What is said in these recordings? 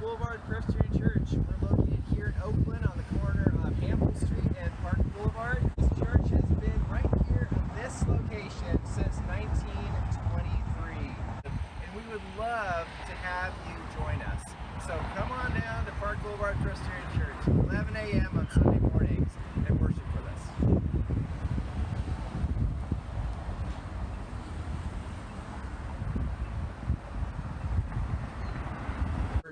Boulevard Presbyterian Church. We're located here in Oakland on the corner of Hamilton Street and Park Boulevard. This church has been right here on this location since 1923. And we would love to have you join us. So come on down to Park Boulevard Presbyterian Church, 11 a.m. on Sunday mornings, and worship with us.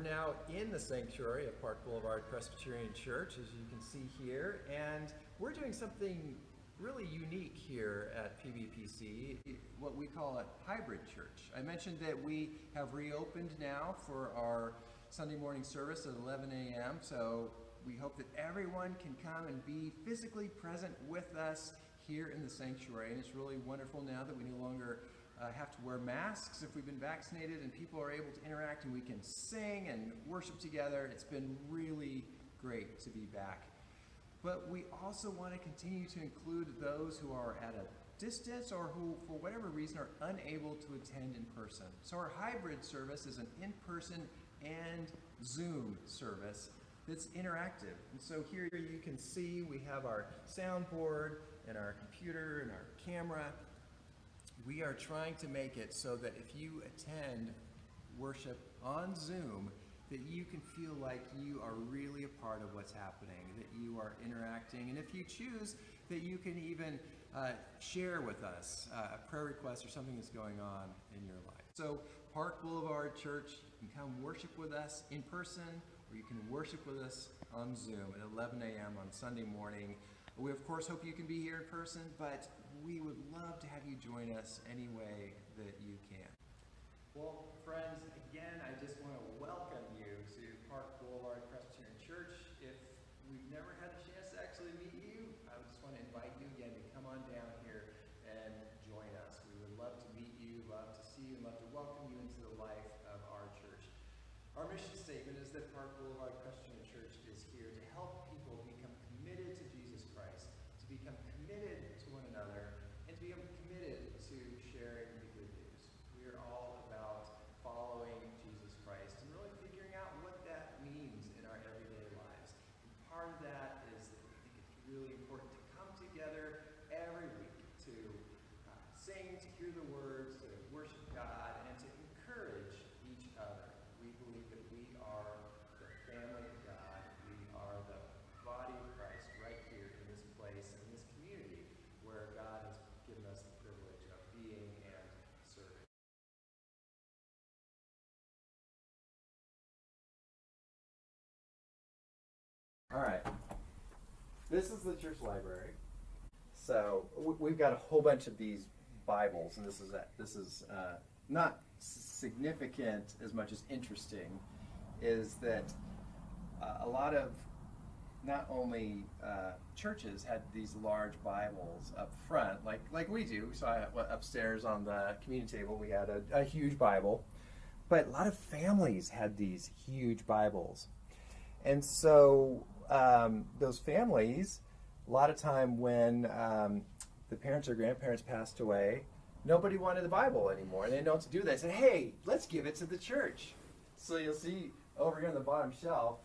Now in the sanctuary of Park Boulevard Presbyterian Church, as you can see here, and we're doing something really unique here at PBPC, what we call a hybrid church. I mentioned that we have reopened now for our Sunday morning service at 11 a.m., so we hope that everyone can come and be physically present with us here in the sanctuary, and it's really wonderful now that we no longer have to wear masks if we've been vaccinated, and people are able to interact and we can sing and worship together. It's been really great to be back. But we also want to continue to include those who are at a distance or who, for whatever reason, are unable to attend in person. So our hybrid service is an in-person and Zoom service that's interactive. And so here you can see we have our soundboard and our computer and our camera. We are trying to make it so that if you attend worship on Zoom, that you can feel like you are really a part of what's happening, that you are interacting, and if you choose, that you can even share with us a prayer request or something that's going on in your life. So Park Boulevard Church, you can come worship with us in person, or you can worship with us on Zoom at 11 a.m. on Sunday morning. We, of course, hope you can be here in person, but we would love to have you join us any way that you can. Well, friends, again, I just want to welcome you to Park Boulevard Presbyterian Church. If we've never had a chance to actually meet you, I just want to invite you again to come on down here and join us. We would love to meet you, love to see you, and love to welcome you into the life of our church. Our mission statement is that Park Boulevard Presbyterian Church is here to help people become committed to Jesus Christ, to become committed to one another, and to become committed to sharing the good news. We are all about following Jesus Christ and really figuring out what that means in our everyday lives. And part of that is that we think it's really important to come together every week to sing, to hear the words, to worship God, and to encourage each other. We believe that we are the family of God. We are the body of Christ right here in this place, in this community, where God has given us the privilege of being and serving. All right, this is the church library. So we've got a whole bunch of these Bibles, and this is not significant as much as interesting, is that a lot of not only churches had these large Bibles up front, like we do. So upstairs on the community table, we had a huge Bible. But a lot of families had these huge Bibles. And so those families, a lot of time when the parents or grandparents passed away, nobody wanted the Bible anymore. And they didn't know what to do. They said, hey, let's give it to the church. So you'll see over here on the bottom shelf,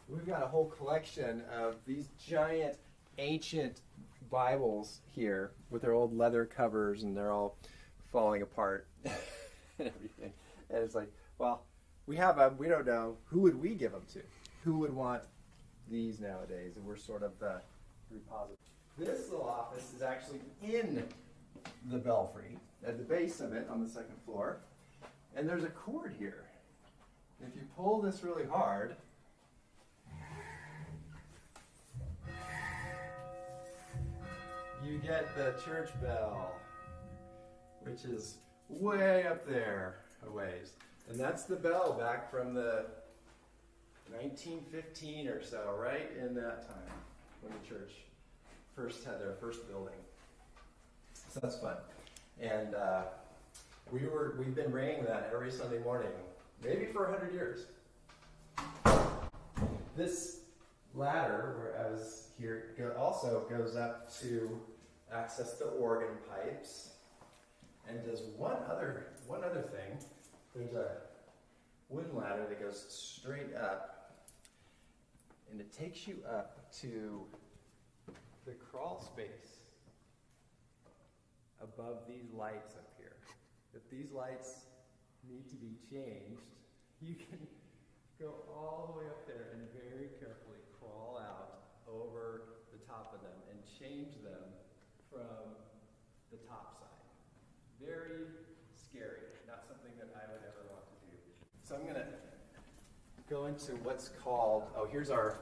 we've got a whole collection of these giant, ancient Bibles here with their old leather covers, and they're all falling apart and everything. And it's like, well, we have them. We don't know. Who would we give them to? Who would want these nowadays? And we're sort of the repository. This little office is actually in the belfry, at the base of it on the second floor. And there's a cord here. If you pull this really hard, you get the church bell, which is way up there a ways. And that's the bell back from the 1915 or so, right in that time, when the church first had their first building. So that's fun. And we've been ringing that every Sunday morning, maybe for 100 years. This ladder, where I was here, also goes up to access the organ pipes, and does one other thing. wooden ladder that goes straight up, and it takes you up to the crawl space above these lights up here. If these lights need to be changed, you can go all the way up there and very carefully crawl out over the top of them and change them from the top side. Very scary, not something that I would ever want to do. So I'm going to go into what's called, here's our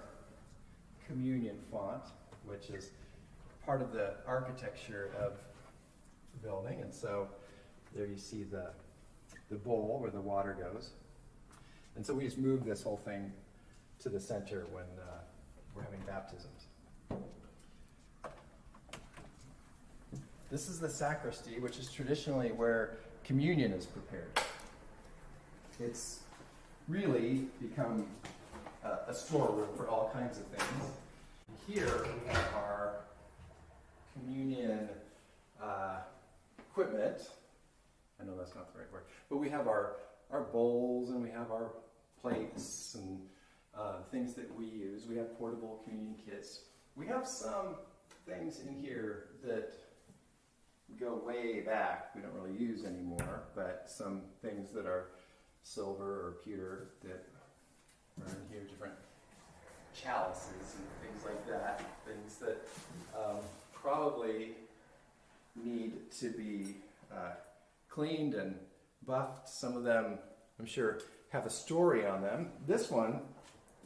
communion font, which is part of the architecture of the building. And so there you see the bowl where the water goes. And so we just move this whole thing to the center when we're having baptisms. This is the sacristy, which is traditionally where communion is prepared. It's really become a storeroom for all kinds of things. Here we have our communion equipment. I know that's not the right word, but we have our bowls and we have our plates and things that we use. We have portable communion kits. We have some things in here that go way back, we don't really use anymore, but some things that are silver or pewter that are in here, different chalices and things like that, things that probably need to be cleaned and buffed. Some of them, I'm sure, have a story on them. This one,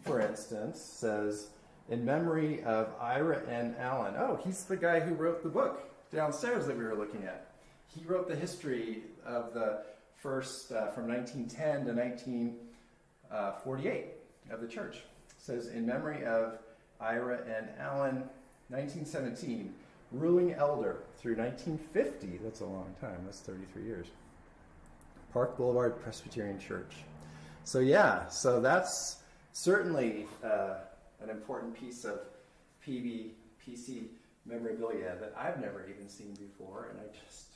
for instance, says, "In memory of Ira and Alan." Oh, he's the guy who wrote the book downstairs that we were looking at. He wrote the history of the first, from 1910 to 1948 of the church. It says, "In memory of Ira and Alan, 1917, ruling elder through 1950." That's a long time. That's 33 years. Park Boulevard Presbyterian Church. So yeah, so that's certainly an important piece of PBPC memorabilia that I've never even seen before, and I just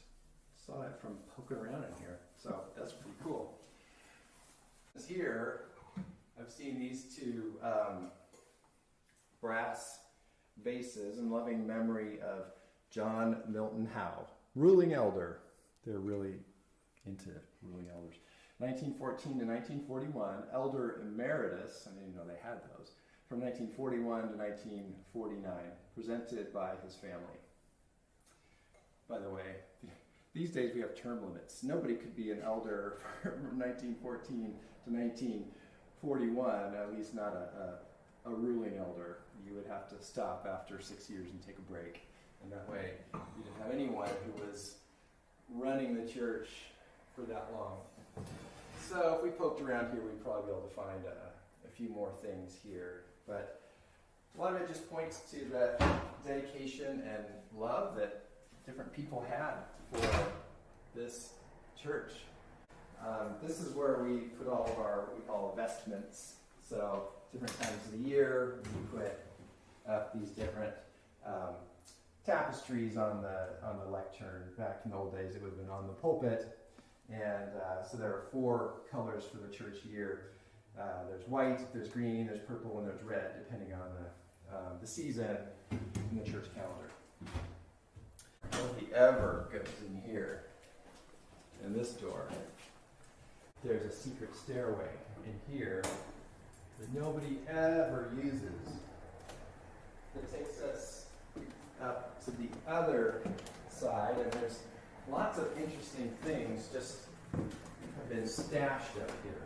saw it from poking around in here. So that's pretty cool. Here, I've seen these two brass vases in loving memory of John Milton Howe, ruling elder. They're really into ruling elders. 1914 to 1941, elder emeritus. I didn't even know they had those. From 1941 to 1949, presented by his family. By the way, these days we have term limits. Nobody could be an elder from 1914 to 1941, at least not a ruling elder. You would have to stop after 6 years and take a break. And that way you didn't have anyone who was running the church for that long. So if we poked around here, we'd probably be able to find a few more things here. But a lot of it just points to the dedication and love that different people had for this church. This is where we put all of our, we call vestments. So different times of the year, we put up these different tapestries on the lectern. Back in the old days, it would have been on the pulpit. And so there are 4 colors for the church year. There's white, there's green, there's purple, and there's red, depending on the season in the church calendar. Nobody ever goes in here. In this door, there's a secret stairway in here that nobody ever uses. That takes us up to the other side, and there's lots of interesting things just have been stashed up here.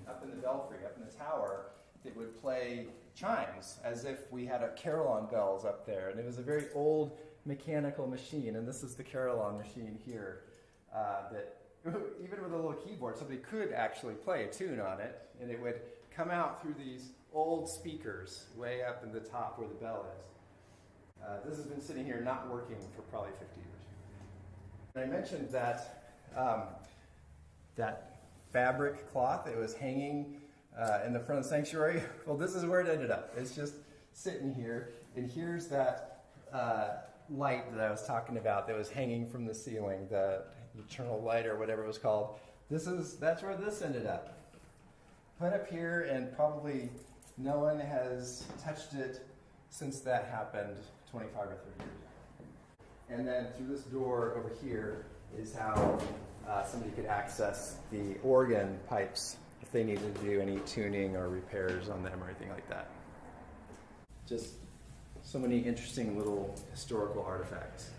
Up in the belfry, up in the tower, it would play chimes as if we had a carillon bells up there. And it was a very old mechanical machine. And this is the carillon machine here that even with a little keyboard, somebody could actually play a tune on it. And it would come out through these old speakers way up in the top where the bell is. This has been sitting here not working for probably 50 years. And I mentioned that that fabric cloth that was hanging in the front of the sanctuary. Well, this is where it ended up. It's just sitting here, and here's that light that I was talking about that was hanging from the ceiling, the eternal light or whatever it was called. That's where this ended up. put up here, and probably no one has touched it since that happened 25 or 30 years ago. And then through this door over here is how somebody could access the organ pipes if they needed to do any tuning or repairs on them or anything like that. Just so many interesting little historical artifacts.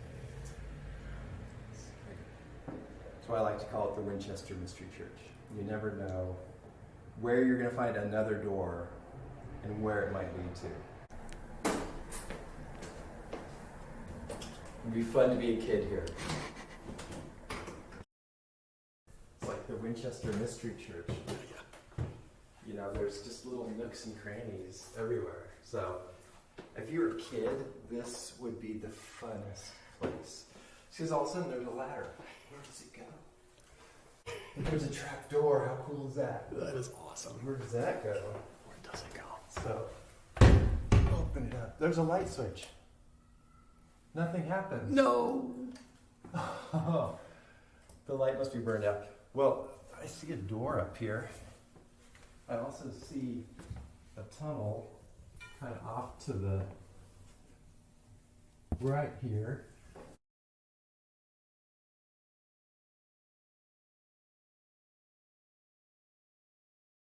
That's why I like to call it the Winchester Mystery Church. You never know where you're going to find another door and where it might lead to. It'd be fun to be a kid here. It's like the Winchester Mystery Church. You know, there's just little nooks and crannies everywhere. So if you're a kid, this would be the funnest place. Because all of a sudden there's a ladder. Where does it go? And there's a trap door. How cool is that? That is awesome. Where does that go? Where does it go? So open it up. There's a light switch. Nothing happens. No. The light must be burned out. Well, I see a door up here. I also see a tunnel kind of off to the right here.